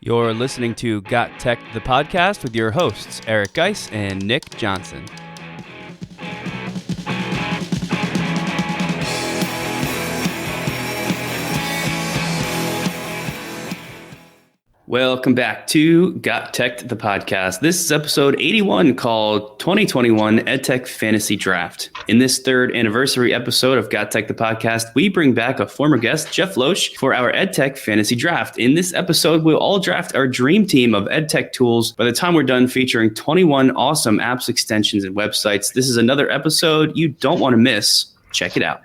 You're listening to GotTechED the Podcast with your hosts, Eric Geis and Nick Johnson. Welcome back to GotTechED the Podcast. This is episode 81 called 2021 EdTech Fantasy Draft. In this third anniversary episode of GotTechED the Podcast, we bring back a former guest, Jeff Loesch, for our EdTech Fantasy Draft. In this episode, we'll all draft our dream team of EdTech tools by the time we're done featuring 21 awesome apps, extensions, and websites. This is another episode you don't want to miss. Check it out.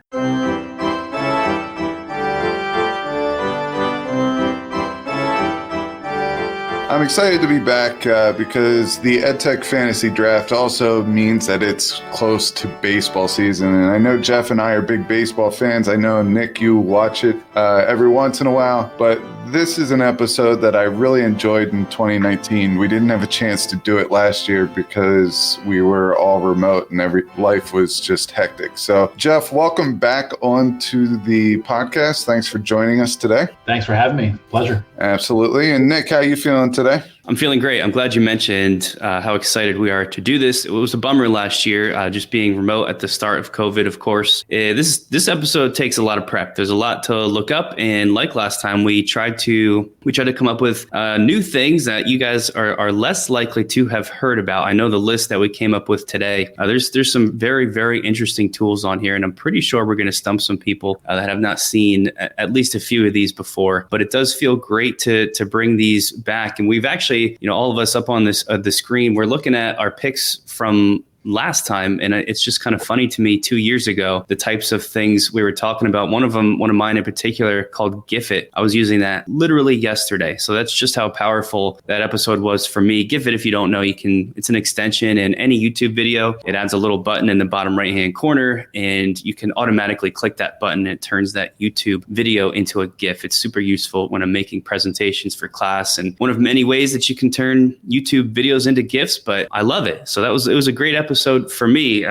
I'm excited to be back because the EdTech Fantasy Draft also means that it's close to baseball season. And I know Jeff and I are big baseball fans. I know, Nick, you watch it every once in a while. But this is an episode that I really enjoyed in 2019. We didn't have a chance to do it last year because we were all remote and life was just hectic. So, Jeff, welcome back onto the podcast. Thanks for joining us today. Thanks for having me. Pleasure. Absolutely. And Nick, how are you feeling today? I'm feeling great. I'm glad you mentioned how excited we are to do this. It was a bummer last year, just being remote at the start of COVID, of course. This episode takes a lot of prep. There's a lot to look up. And like last time, we tried to come up with new things that you guys are less likely to have heard about. I know the list that we came up with today, there's some very, very interesting tools on here. And I'm pretty sure we're going to stump some people that have not seen at least a few of these before. But it does feel great to bring these back. And we've actually, all of us up on this the screen, we're looking at our picks from last time. And it's just kind of funny to me 2 years ago, the types of things we were talking about. One of mine in particular called GIF-it. I was using that literally yesterday. So that's just how powerful that episode was for me. GIF-it, if you don't know, it's an extension in any YouTube video. It adds a little button in the bottom right-hand corner and you can automatically click that button. And it turns that YouTube video into a GIF. It's super useful when I'm making presentations for class and one of many ways that you can turn YouTube videos into GIFs, but I love it. So it was a great episode for me.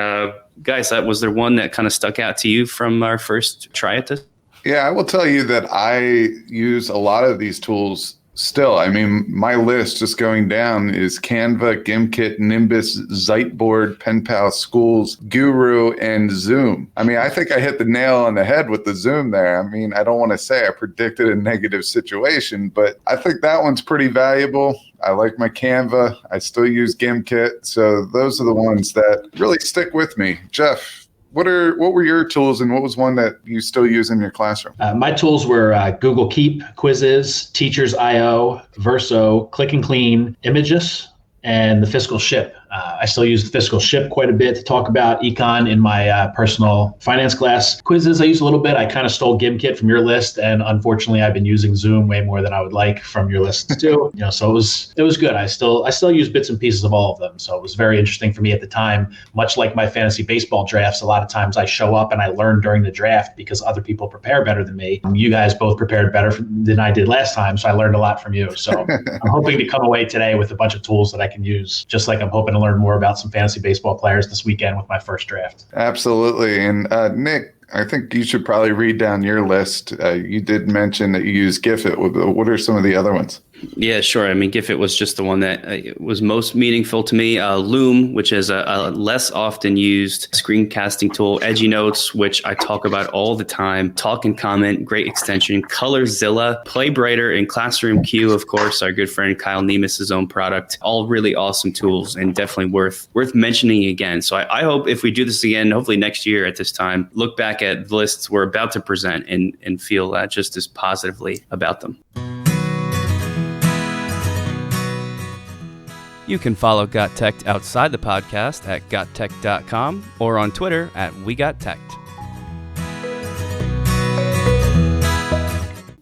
Guys, was there one that kind of stuck out to you from our first try at this? Yeah, I will tell you that I use a lot of these tools still. I mean, my list just going down is Canva, Gimkit, Nimbus, Ziteboard, PenPal, Schools, Guru, and Zoom. I mean, I think I hit the nail on the head with the Zoom there. I mean, I don't want to say I predicted a negative situation, but I think that one's pretty valuable. I like my Canva. I still use Gimkit. So those are the ones that really stick with me. Jeff, what were your tools and what was one that you still use in your classroom? My tools were Google Keep, Quizzes, Teachers.io, Verso, Click and Clean, Images, and the Fiscal Ship. I still use the Fiscal Ship quite a bit to talk about econ in my personal finance class. Quizzes I use a little bit. I kind of stole Gimkit from your list, and unfortunately, I've been using Zoom way more than I would like from your list too. So it was good. I still use bits and pieces of all of them. So it was very interesting for me at the time. Much like my fantasy baseball drafts, a lot of times I show up and I learn during the draft because other people prepare better than me. You guys both prepared better than I did last time, so I learned a lot from you. So I'm hoping to come away today with a bunch of tools that I can use, just like I'm hoping to learn more about some fantasy baseball players this weekend with my first draft. Absolutely. And Nick, I think you should probably read down your list. You did mention that you use GIF-it. What are some of the other ones? Yeah, sure. I mean, GIF-it was just the one that was most meaningful to me. Loom, which is a less often used screencasting tool. Edgy Notes, which I talk about all the time. Talk and Comment, great extension. Colorzilla, Playbrighter, and Classroom Q, of course, our good friend Kyle Nemus's own product. All really awesome tools and definitely worth mentioning again. So I hope if we do this again, hopefully next year at this time, look back at the lists we're about to present and feel just as positively about them. You can follow GotTechED outside the podcast at gottech.com or on Twitter at WeGotTechED.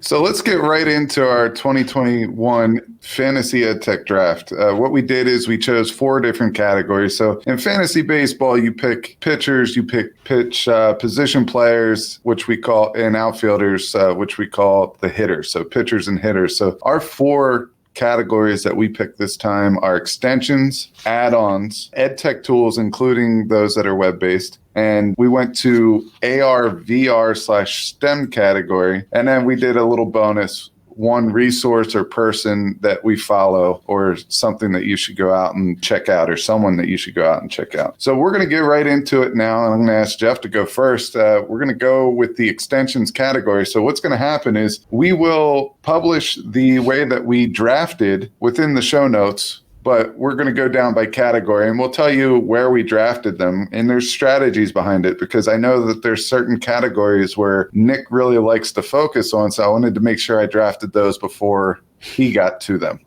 So let's get right into our 2021 Fantasy EdTech Draft. What we did is we chose 4 different categories. So in fantasy baseball, you pick pitchers, you pick pitch position players, which we call, and outfielders, which we call the hitters. So pitchers and hitters. So our 4 categories that we picked this time are extensions, add-ons, EdTech tools, including those that are web-based. And we went to AR, VR /STEM category. And then we did a little bonus one resource or person that we follow, or something that you should go out and check out, or someone that you should go out and check out. So we're going to get right into it now, and I'm going to ask Jeff to go first. We're going to go with the extensions category. So what's going to happen is we will publish the way that we drafted within the show notes, but we're going to go down by category, and we'll tell you where we drafted them. And there's strategies behind it, because I know that there's certain categories where Nick really likes to focus on. So I wanted to make sure I drafted those before he got to them.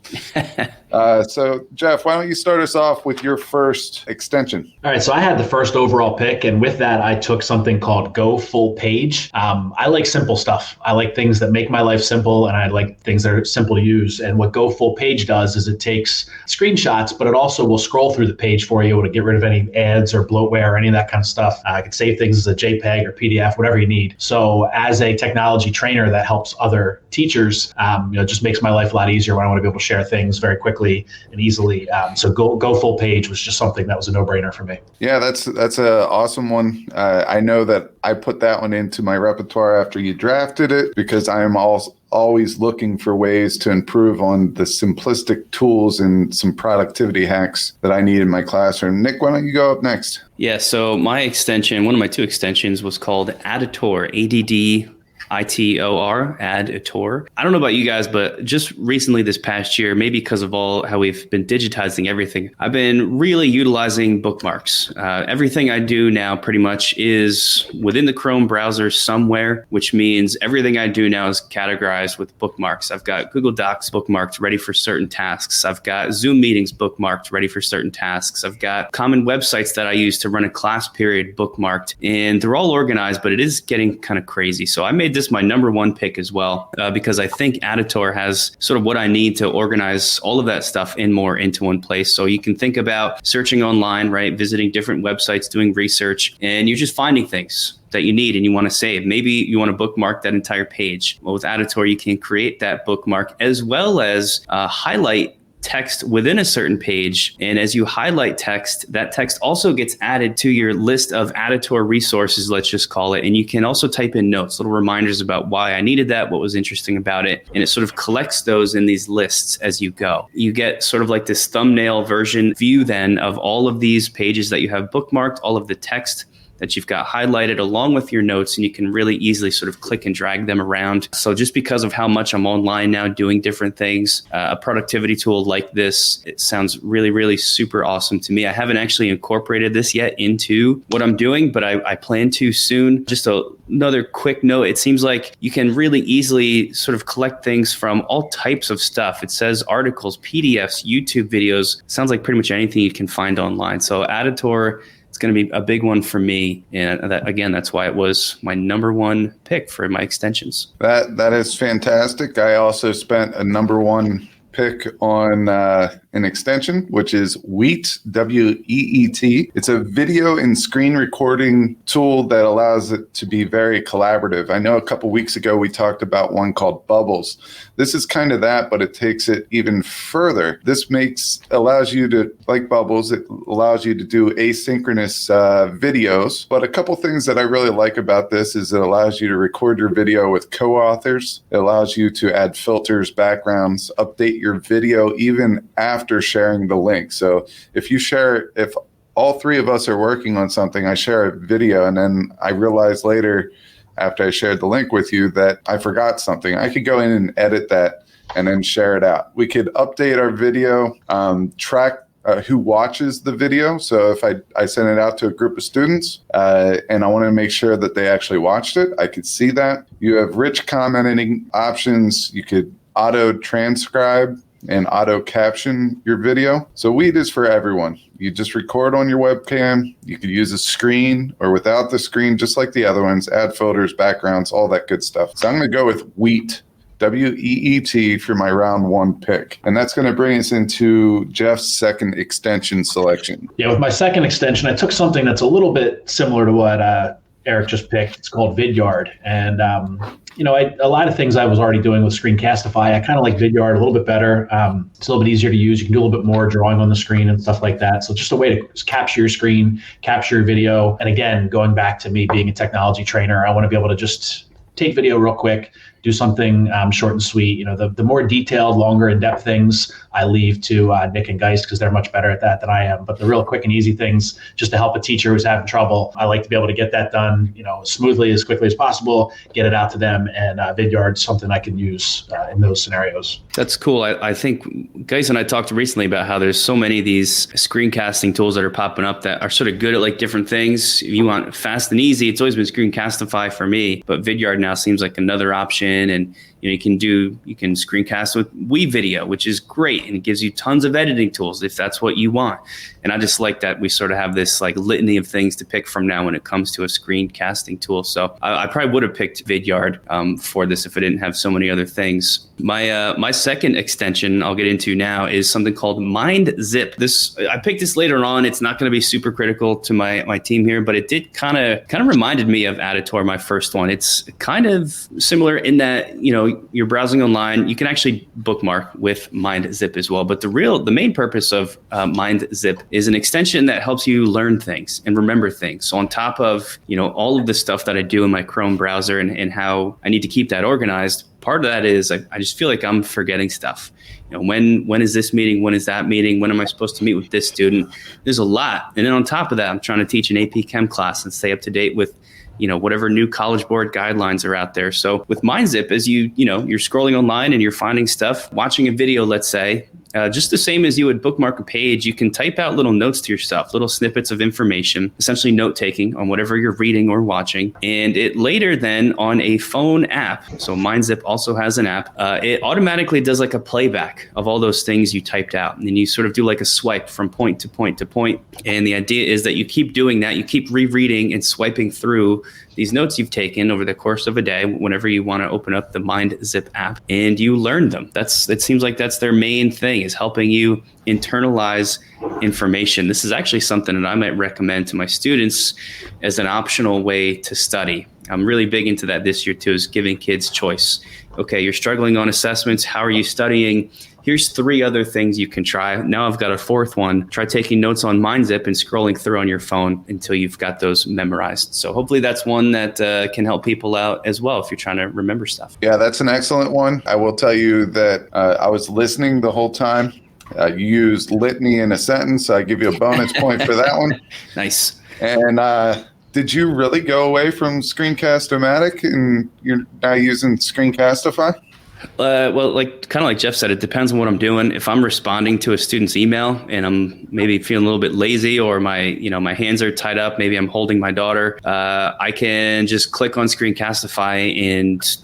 So Jeff, why don't you start us off with your first extension? All right. So I had the first overall pick, and with that, I took something called Go Full Page. I like simple stuff. I like things that make my life simple, and I like things that are simple to use. And what Go Full Page does is it takes screenshots, but it also will scroll through the page for you to get rid of any ads or bloatware or any of that kind of stuff. I can save things as a JPEG or PDF, whatever you need. So as a technology trainer that helps other teachers, it just makes my life a lot easier when I want to be able to share things very quickly and easily. So Go Full Page was just something that was a no-brainer for me. Yeah, that's an awesome one. I know that I put that one into my repertoire after you drafted it, because I am always looking for ways to improve on the simplistic tools and some productivity hacks that I need in my classroom. Nick, why don't you go up next? Yeah, so my extension, one of my two extensions, was called Additor, ADDITOR, Additor. I don't know about you guys, but just recently this past year, maybe because of how we've been digitizing everything, I've been really utilizing bookmarks. Everything I do now pretty much is within the Chrome browser somewhere, which means everything I do now is categorized with bookmarks. I've got Google Docs bookmarked ready for certain tasks. I've got Zoom meetings bookmarked ready for certain tasks. I've got common websites that I use to run a class period bookmarked, and they're all organized, but it is getting kind of crazy. So I made this my number one pick as well, because I think Additor has sort of what I need to organize all of that stuff into one place. So you can think about searching online, right? Visiting different websites, doing research, and you're just finding things that you need and you want to save. Maybe you want to bookmark that entire page. Well, with Additor, you can create that bookmark as well as highlight text within a certain page. And as you highlight text, that text also gets added to your list of Additor resources, let's just call it. And you can also type in notes, little reminders about why I needed that, what was interesting about it. And it sort of collects those in these lists as you go. You get sort of like this thumbnail version view then of all of these pages that you have bookmarked, all of the text that you've got highlighted along with your notes, and you can really easily sort of click and drag them around. So just because of how much I'm online now doing different things, a productivity tool like this, it sounds really, really super awesome to me. I haven't actually incorporated this yet into what I'm doing, but I plan to soon. Just another quick note, it seems like you can really easily sort of collect things from all types of stuff. It says articles, PDFs, YouTube videos. Sounds like pretty much anything you can find online. So Additor, it's going to be a big one for me. And that's why it was my number one pick for my extensions. That is fantastic. I also spent a number one pick on an extension, which is WEET, WEET. It's a video and screen recording tool that allows it to be very collaborative. I know a couple weeks ago we talked about one called Bubbles. This is kind of that, but it takes it even further. This allows you to, like Bubbles, it allows you to do asynchronous videos. But a couple things that I really like about this is it allows you to record your video with co-authors. It allows you to add filters, backgrounds, update your video even after sharing the link. So if all three of us are working on something, I share a video, and then I realize later after I shared the link with you that I forgot something, I could go in and edit that and then share it out. We could update our video, track who watches the video. So if I send it out to a group of students and I want to make sure that they actually watched it, I could see that. You have rich commenting options. You could auto transcribe and auto caption your video. So WEET is for everyone. You just record on your webcam. You could use a screen or without the screen, just like the other ones, add filters, backgrounds, all that good stuff. So I'm going to go with WEET, WEET, for my round one pick. And that's going to bring us into Jeff's second extension selection. Yeah, with my second extension, I took something that's a little bit similar to what Eric just picked. It's called Vidyard. And a lot of things I was already doing with Screencastify. I kind of like Vidyard a little bit better. It's a little bit easier to use. You can do a little bit more drawing on the screen and stuff like that. So it's just a way to capture your screen, capture your video. And again, going back to me being a technology trainer, I want to be able to just take video real quick, do something short and sweet. You know, the more detailed, longer, in-depth things I leave to Nick and Geist because they're much better at that than I am. But the real quick and easy things, just to help a teacher who's having trouble, I like to be able to get that done, you know, smoothly, as quickly as possible, get it out to them, and Vidyard's something I can use in those scenarios. That's cool. I think Geist and I talked recently about how there's so many of these screencasting tools that are popping up that are sort of good at like different things. If you want fast and easy, it's always been Screencastify for me, but Vidyard now seems like another option. And you know, you can screencast with WeVideo, which is great, and it gives you tons of editing tools if that's what you want. And I just like that we sort of have this like litany of things to pick from now when it comes to a screencasting tool. So I probably would have picked Vidyard for this if I didn't have so many other things. My second extension I'll get into now is something called MindZip. I picked this later on. It's not going to be super critical to my team here, but it did kind of reminded me of Additor, my first one. It's kind of similar in that, you know, you're browsing online, you can actually bookmark with MindZip as well. But the main purpose of MindZip is an extension that helps you learn things and remember things. So on top of, you know, all of the stuff that I do in my Chrome browser and how I need to keep that organized, part of that is I just feel like I'm forgetting stuff. You know, when is this meeting? When is that meeting? When am I supposed to meet with this student? There's a lot. And then on top of that, I'm trying to teach an AP Chem class and stay up to date with, you know, whatever new College Board guidelines are out there. So with MindZip, as you're scrolling online and you're finding stuff, watching a video, let's say, just the same as you would bookmark a page, you can type out little notes to yourself, little snippets of information, essentially note-taking on whatever you're reading or watching. And it later then on a phone app, so MindZip also has an app, it automatically does like a playback of all those things you typed out. And then you sort of do like a swipe from point to point to point. And the idea is that you keep doing that, you keep rereading and swiping through these notes you've taken over the course of a day whenever you want to open up the MindZip app, and you learn them. It seems like that's their main thing, is helping you internalize information. This is actually something that I might recommend to my students as an optional way to study. I'm really big into that this year too, is giving kids choice. Okay, you're struggling on assessments. How are you studying? Here's 3 other things you can try. Now I've got a 4th one. Try taking notes on MindZip and scrolling through on your phone until you've got those memorized. So hopefully that's one that can help people out as well if you're trying to remember stuff. Yeah, that's an excellent one. I will tell you that I was listening the whole time. You used litany in a sentence. So I give you a bonus point for that one. Nice. And did you really go away from Screencast-O-Matic and you're now using Screencastify? Well, kind of like Jeff said, it depends on what I'm doing. If I'm responding to a student's email and I'm maybe feeling a little bit lazy, or my hands are tied up, maybe I'm holding my daughter, I can just click on Screencastify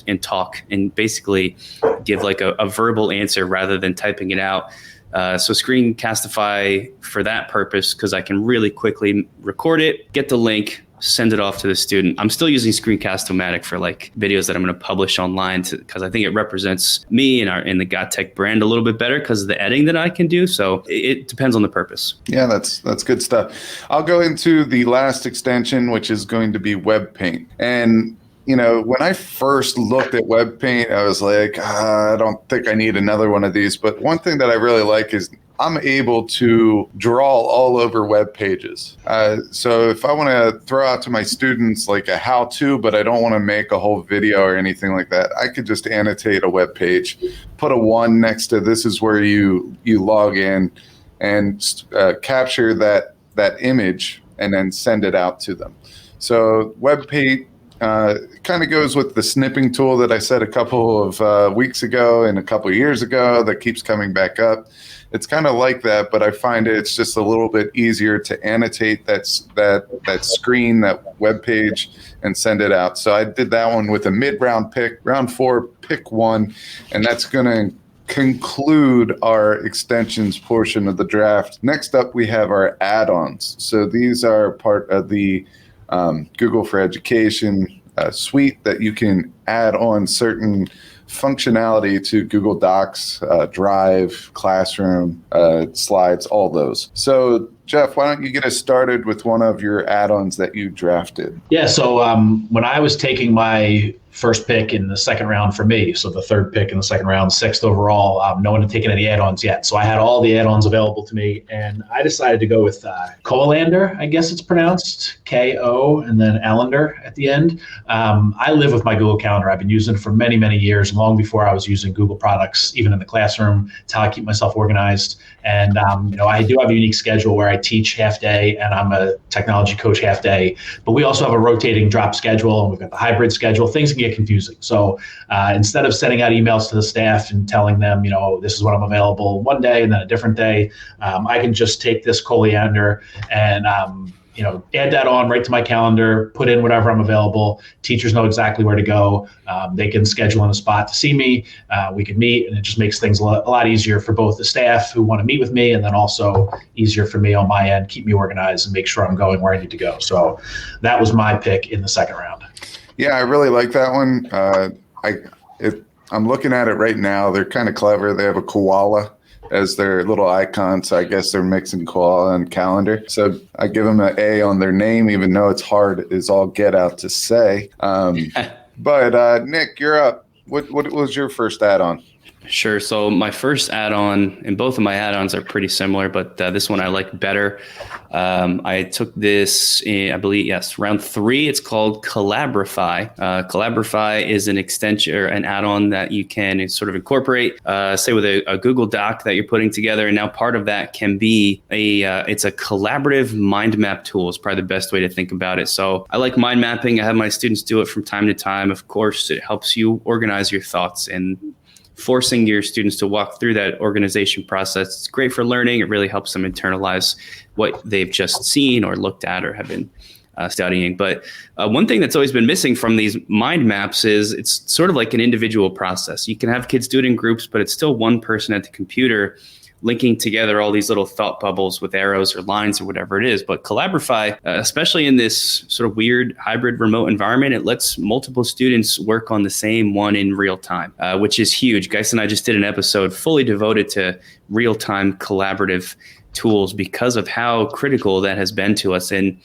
and talk and basically give like a verbal answer rather than typing it out. So Screencastify for that purpose, because I can really quickly record it, get the link, send it off to the student. I'm still using Screencast-O-Matic for like videos that I'm going to publish online because I think it represents me and the GotTech brand a little bit better because of the editing that I can do. So it depends on the purpose. Yeah, that's good stuff. I'll go into the last extension, which is going to be WebPaint. And you know, when I first looked at WebPaint, I was like, I don't think I need another one of these. But one thing that I really like is I'm able to draw all over web pages. So if I want to throw out to my students like a how-to, but I don't want to make a whole video or anything like that, I could just annotate a web page, put a 1 next to this is where you log in, and capture that image and then send it out to them. So WebPaint kind of goes with the snipping tool that I said a couple of weeks ago and a couple of years ago that keeps coming back up. It's kind of like that, but I find it's just a little bit easier to annotate that screen, that web page, and send it out. So I did that one with a mid-round pick, round 4, pick 1, and that's going to conclude our extensions portion of the draft. Next up, we have our add-ons. So these are part of the Google for Education suite that you can add on certain functionality to Google Docs, Drive, Classroom, Slides, all those. So Jeff, why don't you get us started with one of your add-ons that you drafted? Yeah, so when I was taking my first pick in the second round for me. So the third pick in the second round, sixth overall. No one had taken any add-ons yet. So I had all the add-ons available to me. And I decided to go with Colander, I guess it's pronounced, K-O, and then Allender at the end. I live with my Google Calendar. I've been using it for many, many years, long before I was using Google products, even in the classroom. It's how I keep myself organized. And, I do have a unique schedule where I teach half day and I'm a technology coach half day. But we also have a rotating drop schedule, and we've got the hybrid schedule. Things can get confusing. So instead of sending out emails to the staff and telling them, this is when I'm available one day and then a different day, I can just take this Colander and add that on right to my calendar, put in whatever I'm available. Teachers know exactly where to go. They can schedule in a spot to see me. We can meet, and it just makes things a lot easier for both the staff who want to meet with me, and then also easier for me on my end, keep me organized and make sure I'm going where I need to go. So that was my pick in the second round. Yeah, I really like that one. I'm looking at it right now. They're kind of clever. They have a koala as their little icon, so I guess they're mixing koala and calendar. So I give them an A on their name, even though it's hard as all get out to say. But Nick, you're up. What was your first add-on? Sure. So my first add-on, and both of my add-ons are pretty similar, but this one I like better. I took this in, I believe, yes, round 3. It's called Collaborify. Collaborify is an extension or an add-on that you can sort of incorporate, say with a Google Doc that you're putting together. And now part of that can be it's a collaborative mind map tool. Is probably the best way to think about it. So I like mind mapping. I have my students do it from time to time. Of course, it helps you organize your thoughts, and forcing your students to walk through that organization process. It's great for learning. It really helps them internalize what they've just seen or looked at or have been studying. But one thing that's always been missing from these mind maps is it's sort of like an individual process. You can have kids do it in groups, but it's still one person at the computer linking together all these little thought bubbles with arrows or lines or whatever it is. But Collaborify, especially in this sort of weird hybrid remote environment, it lets multiple students work on the same one in real time, which is huge. Geis and I just did an episode fully devoted to real-time collaborative tools because of how critical that has been to us. And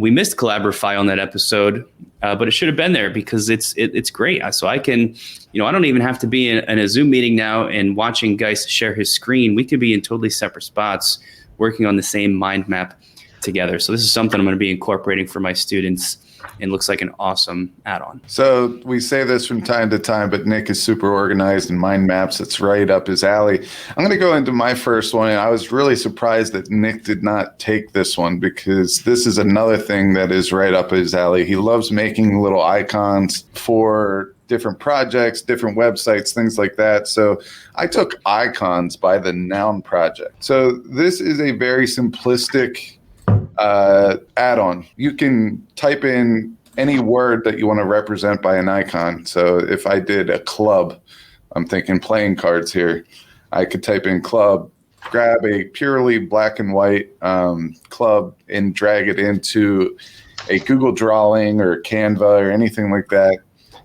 we missed Collaborify on that episode, but it should have been there because it's great. So I can, I don't even have to be in a Zoom meeting now and watching Geis share his screen. We could be in totally separate spots working on the same mind map together. So this is something I'm going to be incorporating for my students, and looks like an awesome add-on. So we say this from time to time, but Nick is super organized and mind maps. It's right up his alley. I'm going to go into my first one, and I was really surprised that Nick did not take this one because this is another thing that is right up his alley. He loves making little icons for different projects, different websites, things like that. So I took Icons by the Noun Project. So this is a very simplistic add-on. You can type in any word that you want to represent by an icon. So if I did a club, I'm thinking playing cards here, I could type in club, grab a purely black and white club and drag it into a Google Drawing or Canva or anything like that,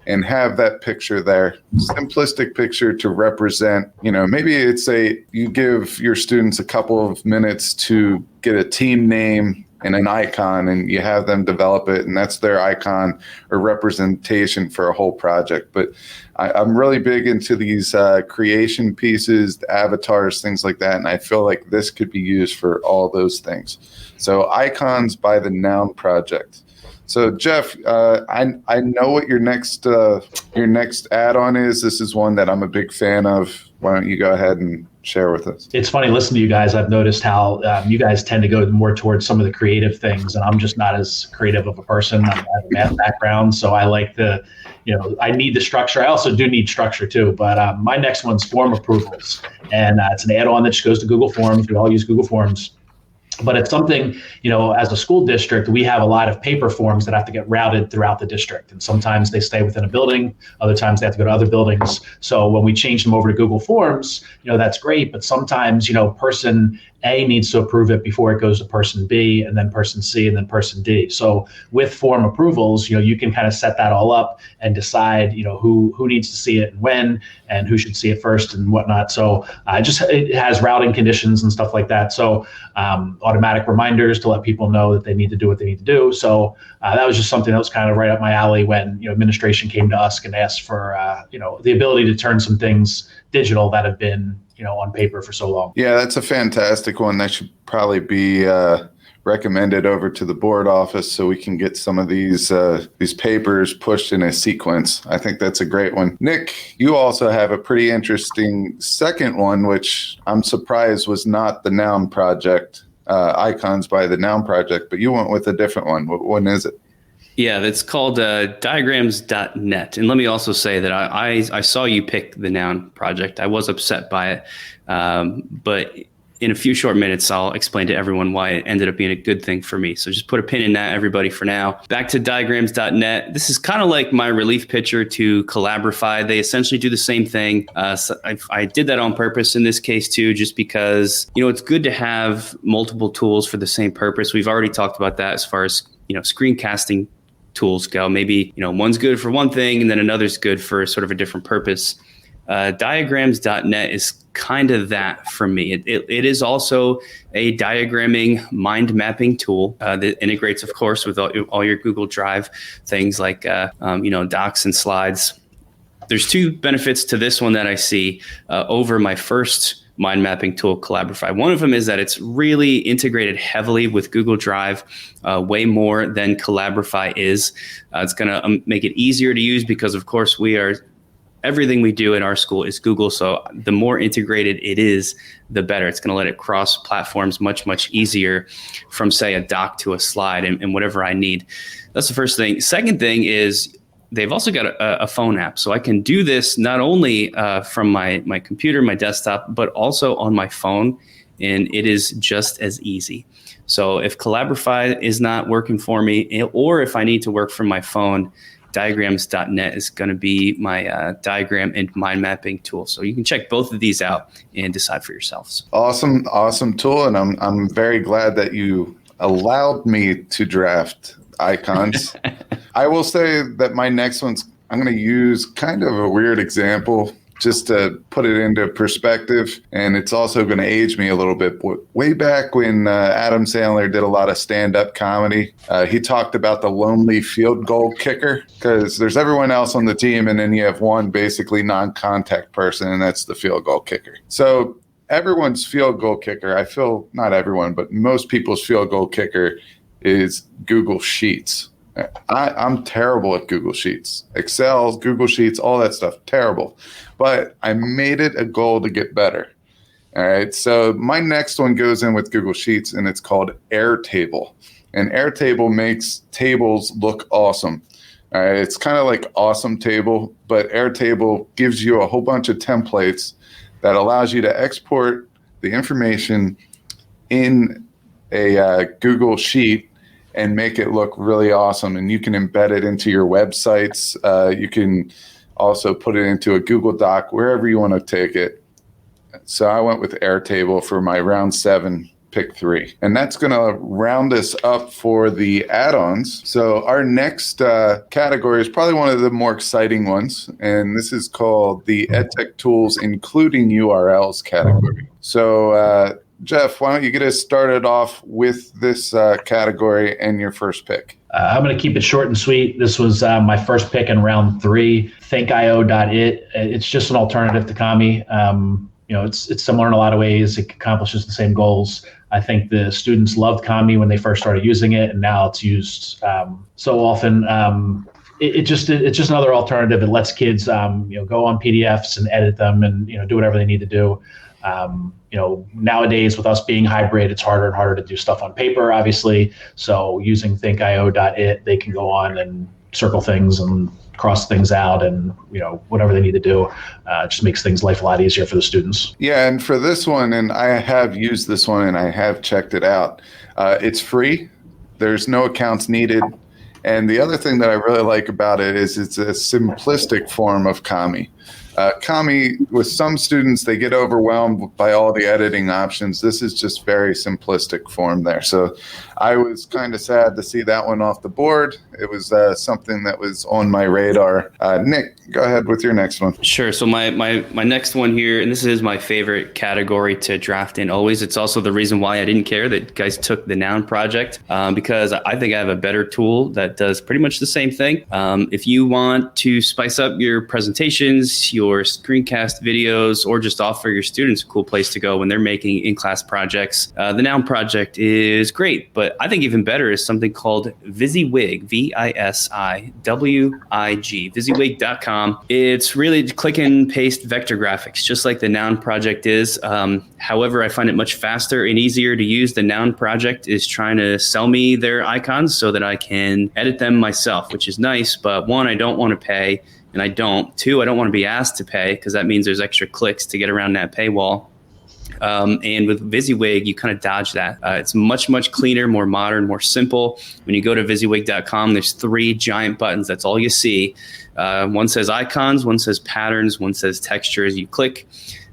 and have that picture there, simplistic picture to represent, maybe it's you give your students a couple of minutes to get a team name and an icon, and you have them develop it, and that's their icon or representation for a whole project. But I'm really big into these creation pieces, the avatars, things like that, and I feel like this could be used for all those things. So Icons by the Noun Project. So Jeff, I know what your next add-on is. This is one that I'm a big fan of. Why don't you go ahead and share with us? It's funny listening to you guys. I've noticed how you guys tend to go more towards some of the creative things, and I'm just not as creative of a person. I have a math background, so I like I need the structure. I also do need structure too, but my next one's form approvals, and it's an add-on that just goes to Google Forms. We all use Google Forms. But it's something, as a school district, we have a lot of paper forms that have to get routed throughout the district. And sometimes they stay within a building. Other times they have to go to other buildings. So when we change them over to Google Forms, that's great. But sometimes, person A needs to approve it before it goes to person B, and then person C, and then person D. So with form approvals, you can kind of set that all up and decide, who needs to see it and when, and who should see it first and whatnot. So it has routing conditions and stuff like that. So automatic reminders to let people know that they need to do what they need to do. So that was just something that was kind of right up my alley when administration came to us and asked for the ability to turn some things digital that have been on paper for so long. Yeah, that's a fantastic one. That should probably be recommended over to the board office so we can get some of these papers pushed in a sequence. I think that's a great one. Nick, you also have a pretty interesting second one, which I'm surprised was not the Noun Project, Icons by the Noun Project, but you went with a different one. What one is it? Yeah, that's called diagrams.net. And let me also say that I saw you pick the Noun Project. I was upset by it, but in a few short minutes, I'll explain to everyone why it ended up being a good thing for me. So just put a pin in that, everybody, for now. Back to diagrams.net. This is kind of like my relief pitcher to Collaborify. They essentially do the same thing. So I did that on purpose in this case, too, just because, it's good to have multiple tools for the same purpose. We've already talked about that as far as, screencasting tools go. Maybe, one's good for one thing and then another's good for sort of a different purpose. Diagrams.net is kind of that for me. It is also a diagramming mind mapping tool that integrates, of course, with all your Google Drive things like, docs and slides. There's two benefits to this one that I see over my first mind mapping tool, Collaborify. One of them is that it's really integrated heavily with Google Drive, way more than Collaborify is. It's going to make it easier to use because, of course, everything we do in our school is Google. So the more integrated it is, the better. It's going to let it cross platforms much, much easier from, say, a doc to a slide and whatever I need. That's the first thing. Second thing is they've also got a phone app. So I can do this not only from my computer, my desktop, but also on my phone. And it is just as easy. So if Collaborify is not working for me, or if I need to work from my phone, diagrams.net is going to be my diagram and mind mapping tool. So you can check both of these out and decide for yourselves. Awesome tool. And I'm very glad that you allowed me to draft icons. I will say that my next I'm going to use kind of a weird example just to put it into perspective. And it's also going to age me a little bit. Way back when Adam Sandler did a lot of stand-up comedy, he talked about the lonely field goal kicker because there's everyone else on the team and then you have one basically non-contact person, and that's the field goal kicker. So everyone's field goal kicker, I feel, not everyone, but most people's field goal kicker is Google Sheets. I'm terrible at Google Sheets, Excel, Google Sheets, all that stuff, terrible. But I made it a goal to get better. All right. So my next one goes in with Google Sheets, and it's called Airtable. And Airtable makes tables look awesome. All right. It's kind of like Awesome Table, but Airtable gives you a whole bunch of templates that allows you to export the information in a Google Sheet and make it look really awesome. And you can embed it into your websites. You can also put it into a Google Doc, wherever you want to take it. So I went with Airtable for my round 7, pick 3. And that's going to round us up for the add-ons. So our next category is probably one of the more exciting ones. And this is called the EdTech Tools, including URLs category. So Jeff, why don't you get us started off with this category and your first pick? I'm going to keep it short and sweet. This was my first pick in round 3, thinkio.it. It's just an alternative to Kami. It's similar in a lot of ways. It accomplishes the same goals. I think the students loved Kami when they first started using it, and now it's used so often. It's just another alternative. It lets kids go on PDFs and edit them and do whatever they need to do. Nowadays with us being hybrid, it's harder and harder to do stuff on paper, obviously. So using thinkio.it, they can go on and circle things and cross things out and, whatever they need to do. Just makes life a lot easier for the students. Yeah. And for this one, and I have used this one and I have checked it out. It's free. There's no accounts needed. And the other thing that I really like about it is it's a simplistic form of Kami. Kami, with some students, they get overwhelmed by all the editing options. This is just very simplistic form there. So I was kind of sad to see that one off the board. It was something that was on my radar. Nick, go ahead with your next one. Sure. So my next one here, and this is my favorite category to draft in always. It's also the reason why I didn't care that you guys took the Noun project, because I think I have a better tool that does pretty much the same thing. If you want to spice up your presentations, your screencast videos, or just offer your students a cool place to go when they're making in-class projects, the Noun project is great. But I think even better is something called VisiWig, VISIWIG, VisiWig.com. It's really click and paste vector graphics, just like the Noun project is. However, I find it much faster and easier to use. The Noun project is trying to sell me their icons so that I can edit them myself, which is nice. But one, I don't want to pay, and I don't. Two, I don't want to be asked to pay because that means there's extra clicks to get around that paywall. And with VisiWig, you kind of dodge that. It's much, much cleaner, more modern, more simple. When you go to VisiWig.com, there's 3 giant buttons. That's all you see. One says icons, one says patterns, one says textures. You click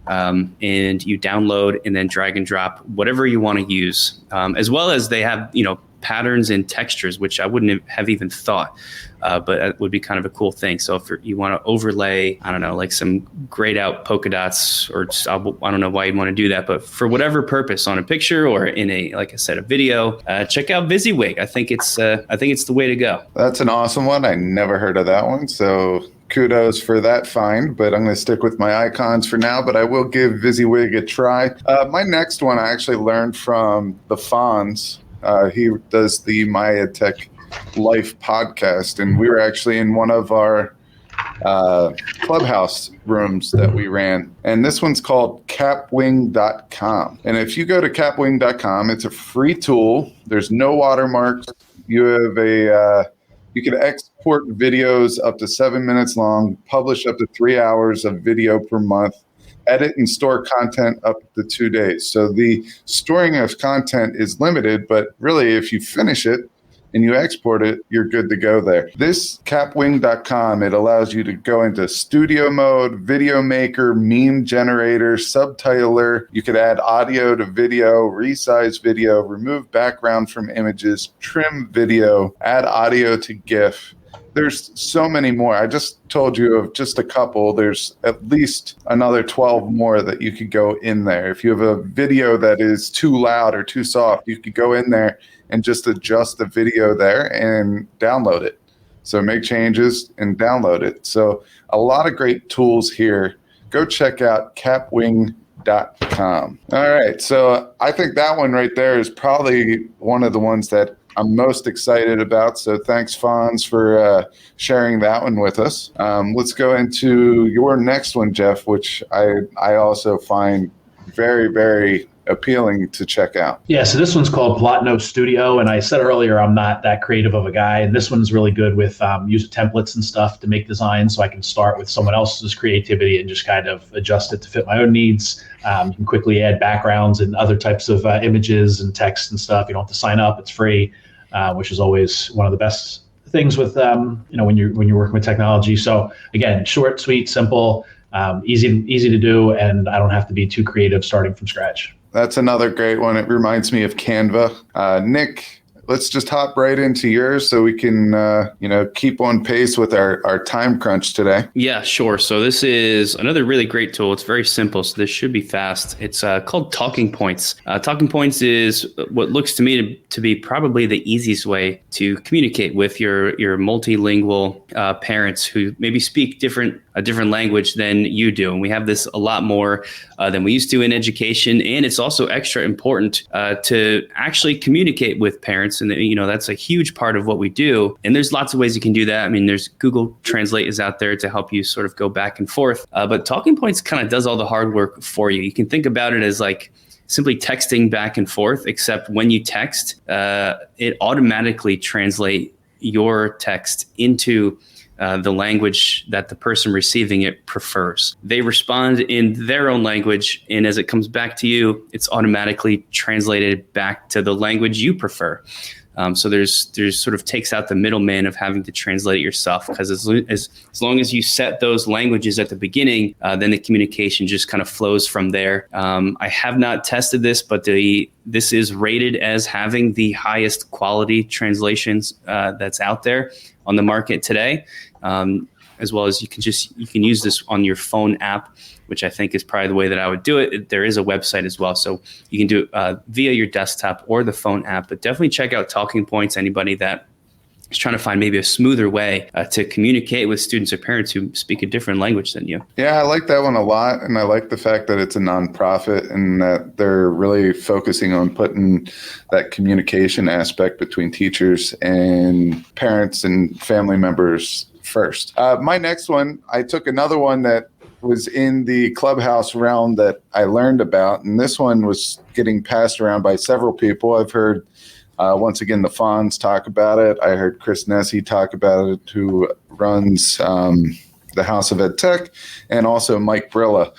and you download and then drag and drop whatever you want to use. As well as they have, patterns and textures, which I wouldn't have even thought, but that would be kind of a cool thing. So if you want to overlay, I don't know, like some grayed out polka dots, or just, I don't know why you'd want to do that, but for whatever purpose on a picture or in like I said, a video, check out VisiWig. I think it's the way to go. That's an awesome one. I never heard of that one. So kudos for that find, but I'm going to stick with my icons for now, but I will give VisiWig a try. My next one I actually learned from the Fonz. He does the My EdTech Life podcast, and we were actually in one of our clubhouse rooms that we ran. And this one's called capwing.com. And if you go to capwing.com, it's a free tool. There's no watermarks. You have you can export videos up to 7 minutes long, publish up to 3 hours of video per month, edit and store content up to 2 days. So the storing of content is limited, but really if you finish it and you export it, you're good to go there. This capwing.com, it allows you to go into studio mode, video maker, meme generator, subtitler. You could add audio to video, resize video, remove background from images, trim video, add audio to GIF. There's so many more. I just told you of just a couple. There's at least another 12 more that you could go in there. If you have a video that is too loud or too soft, you could go in there and just adjust the video there and download it. So make changes and download it. So a lot of great tools here. Go check out capwing.com. All right. So I think that one right there is probably one of the ones that I'm most excited about. So thanks, Fonz, for sharing that one with us. Let's go into your next one, Jeff, which I also find very, very appealing to check out. Yeah, so this one's called Plot Note Studio, and I said earlier I'm not that creative of a guy, and this one's really good with user templates and stuff to make designs, so I can start with someone else's creativity and just kind of adjust it to fit my own needs. You can quickly add backgrounds and other types of images and text and stuff. You don't have to sign up; it's free, which is always one of the best things with when you're working with technology. So again, short, sweet, simple, easy to do, and I don't have to be too creative starting from scratch. That's another great one. It reminds me of Canva. Nick, let's just hop right into yours so we can, keep on pace with our time crunch today. Yeah, sure. So this is another really great tool. It's very simple, so this should be fast. It's called Talking Points. Talking Points is what looks to me to be probably the easiest way to communicate with your multilingual parents who maybe speak a different language than you do. And we have this a lot more than we used to in education. And it's also extra important to actually communicate with parents. And, that's a huge part of what we do. And there's lots of ways you can do that. I mean, there's Google Translate is out there to help you sort of go back and forth. But Talking Points kind of does all the hard work for you. You can think about it as like simply texting back and forth, except when you text, it automatically translates your text into the language that the person receiving it prefers. They respond in their own language, and as it comes back to you, it's automatically translated back to the language you prefer. So there's sort of takes out the middleman of having to translate it yourself, because as long as you set those languages at the beginning, then the communication just kind of flows from there. I have not tested this, but this is rated as having the highest quality translations that's out there on the market today. As well as you can use this on your phone app, which I think is probably the way that I would do it. There is a website as well, so you can do it via your desktop or the phone app. But definitely check out Talking Points. Anybody that is trying to find maybe a smoother way to communicate with students or parents who speak a different language than you. Yeah, I like that one a lot, and I like the fact that it's a nonprofit and that they're really focusing on putting that communication aspect between teachers and parents and family members first. My next one, I took another one that was in the Clubhouse realm that I learned about, and this one was getting passed around by several people. I've heard, once again, the Fonz talk about it. I heard Chris Nesi talk about it, who runs the House of EdTech, and also Mike Brilla.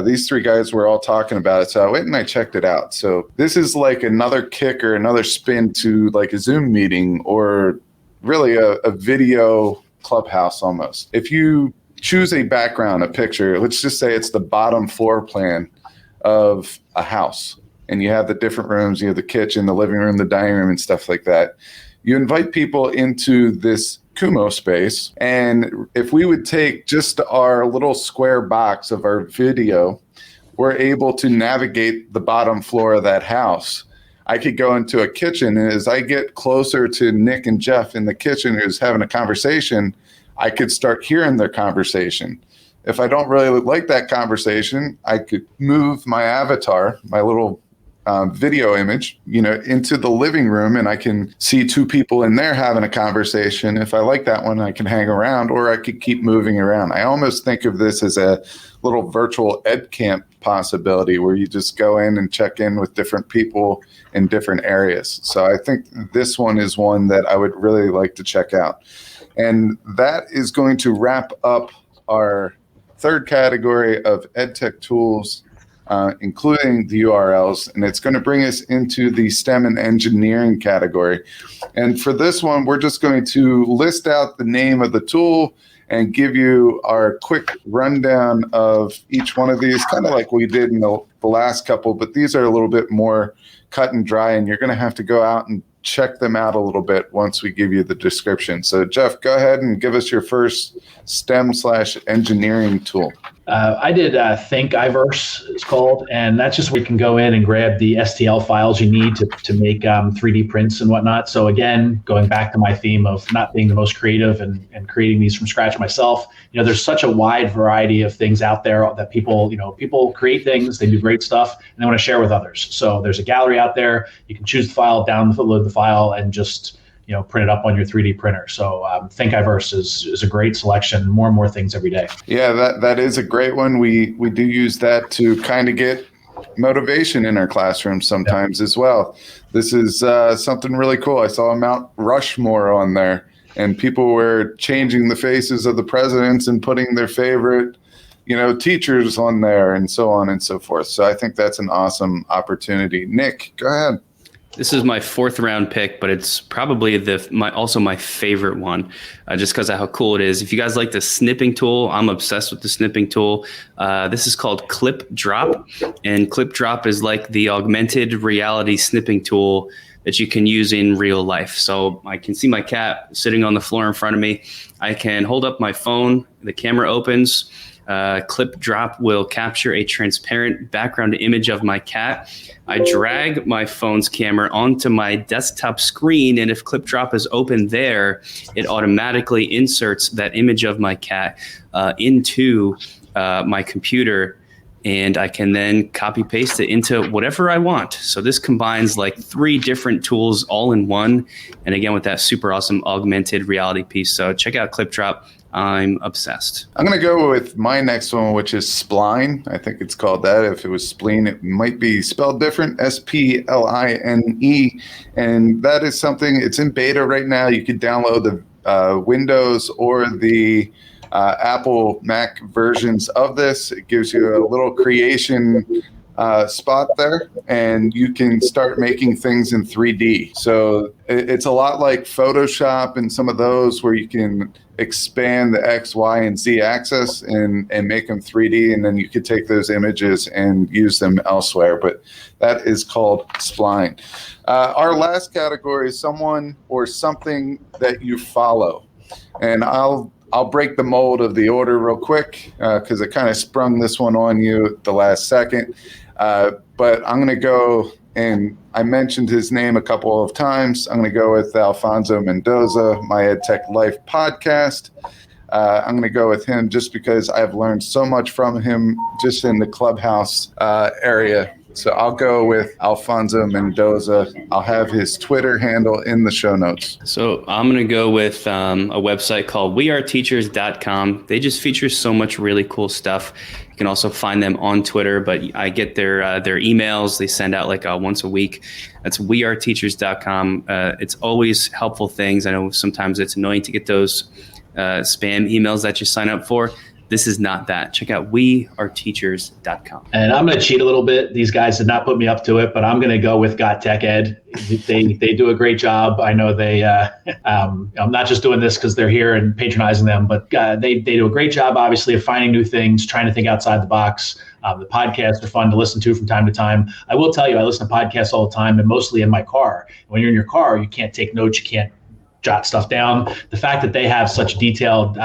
These three guys were all talking about it, so I went and I checked it out. So this is like another kick or another spin to like a Zoom meeting, or really a video Clubhouse almost. If you choose a background, a picture, let's just say it's the bottom floor plan of a house, and you have the different rooms, you have the kitchen, the living room, the dining room, and stuff like that. You invite people into this Kumo space, and if we would take just our little square box of our video, we're able to navigate the bottom floor of that house. I could go into a kitchen, and as I get closer to Nick and Jeff in the kitchen who's having a conversation, I could start hearing their conversation. If I don't really like that conversation, I could move my avatar, my little video image, into the living room, and I can see two people in there having a conversation. If I like that one, I can hang around, or I could keep moving around. I almost think of this as a little virtual ed camp possibility where you just go in and check in with different people in different areas. So I think this one is one that I would really like to check out. And that is going to wrap up our third category of EdTech tools, including the URLs, and it's going to bring us into the STEM and engineering category. And for this one, we're just going to list out the name of the tool and give you our quick rundown of each one of these, kind of like we did in the last couple, but these are a little bit more cut and dry, and you're going to have to go out and check them out a little bit once we give you the description. So Jeff, go ahead and give us your first STEM/engineering tool. I did Thinkiverse, it's called, and that's just where you can go in and grab the STL files you need to make 3D prints and whatnot. So again, going back to my theme of not being the most creative and creating these from scratch myself, there's such a wide variety of things out there that people create things, they do great stuff, and they want to share with others. So there's a gallery out there. You can choose the file, download the file, and just print it up on your 3D printer. So Thinkiverse is a great selection, more and more things every day. Yeah, that is a great one. We do use that to kind of get motivation in our classrooms sometimes as well. This is something really cool. I saw a Mount Rushmore on there, and people were changing the faces of the presidents and putting their favorite teachers on there, and so on and so forth. So I think that's an awesome opportunity. Nick, go ahead. This is my fourth round pick, but it's probably also my favorite one, just because of how cool it is. If you guys like the snipping tool, I'm obsessed with the snipping tool. This is called Clip Drop, and Clip Drop is like the augmented reality snipping tool that you can use in real life. So I can see my cat sitting on the floor in front of me. I can hold up my phone, the camera opens. Clip Drop will capture a transparent background image of my cat. I drag my phone's camera onto my desktop screen, and if Clip Drop is open there, it automatically inserts that image of my cat into my computer, and I can then copy paste it into whatever I want. So this combines like 3 different tools all in one, and again with that super awesome augmented reality piece. So check out Clip Drop. I'm obsessed. I'm going to go with my next one, which is Spline. I think it's called that. If it was Spleen, it might be spelled different, Spline. And that is something, it's in beta right now. You could download the Windows or the Apple Mac versions of this. It gives you a little creation spot there, and you can start making things in 3D. So it's a lot like Photoshop and some of those where you can expand the X, Y, and Z axis and make them 3D, and then you could take those images and use them elsewhere. But that is called spline. Our last category is someone or something that you follow. And I'll break the mold of the order real quick because I kind of sprung this one on you at the last second. But I'm going to go, and I mentioned his name a couple of times. I'm going to go with Alfonso Mendoza, my EdTech Life podcast. I'm going to go with him just because I've learned so much from him just in the Clubhouse area. So I'll go with Alfonso Mendoza. I'll have his Twitter handle in the show notes. So I'm going to go with a website called weareteachers.com. They just feature so much really cool stuff. You can also find them on Twitter, but I get their emails. They send out like once a week. That's weareteachers.com. It's always helpful things. I know sometimes it's annoying to get those spam emails that you sign up for. This is not that. Check out weareteachers.com. And I'm going to cheat a little bit. These guys did not put me up to it, but I'm going to go with GotTechED. They do a great job. I know they, I'm not just doing this because they're here and patronizing them, but they do a great job, obviously, of finding new things, trying to think outside the box. The podcasts are fun to listen to from time to time. I will tell you, I listen to podcasts all the time and mostly in my car. When you're in your car, you can't take notes. You can't jot stuff down. The fact that they have such detailed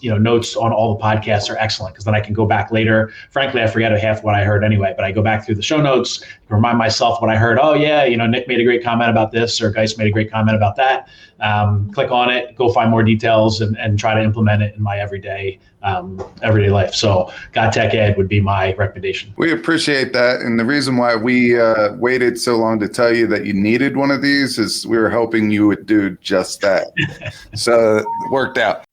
notes on all the podcasts are excellent, because then I can go back later. Frankly, I forget half what I heard anyway, but I go back through the show notes, remind myself what I heard. Oh yeah, Nick made a great comment about this, or Geis made a great comment about that. Click on it, go find more details, and try to implement it in my everyday life. So GotTechED would be my recommendation. We appreciate that. And the reason why we waited so long to tell you that you needed one of these is we were hoping you would do just that. So it worked out.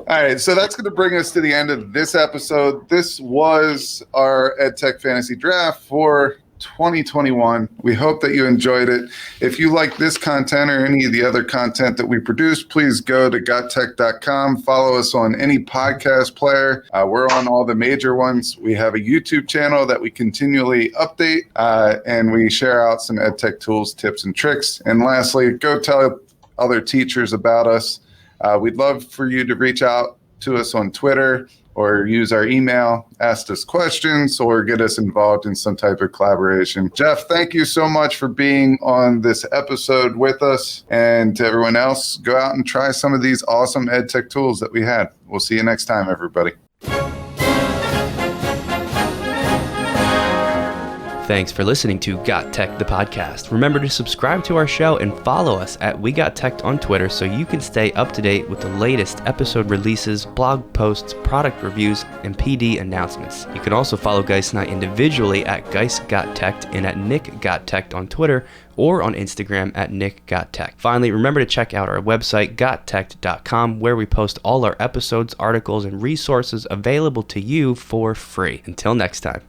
All right, so that's going to bring us to the end of this episode. This was our EdTech Fantasy Draft for 2021. We hope that you enjoyed it. If you like this content or any of the other content that we produce, please go to GotTech.com. Follow us on any podcast player. We're on all the major ones. We have a YouTube channel that we continually update, and we share out some EdTech tools, tips, and tricks. And lastly, go tell other teachers about us. We'd love for you to reach out to us on Twitter or use our email, ask us questions, or get us involved in some type of collaboration. Jeff, thank you so much for being on this episode with us. And to everyone else, go out and try some of these awesome EdTech tools that we had. We'll see you next time, everybody. Thanks for listening to GotTech the Podcast. Remember to subscribe to our show and follow us at WeGotTech on Twitter so you can stay up to date with the latest episode releases, blog posts, product reviews, and PD announcements. You can also follow Geis and I individually at Geis Got Tech and at Nick Got Tech on Twitter or on Instagram at Nick Got Tech. Finally, remember to check out our website, GotTech.com, where we post all our episodes, articles, and resources available to you for free. Until next time.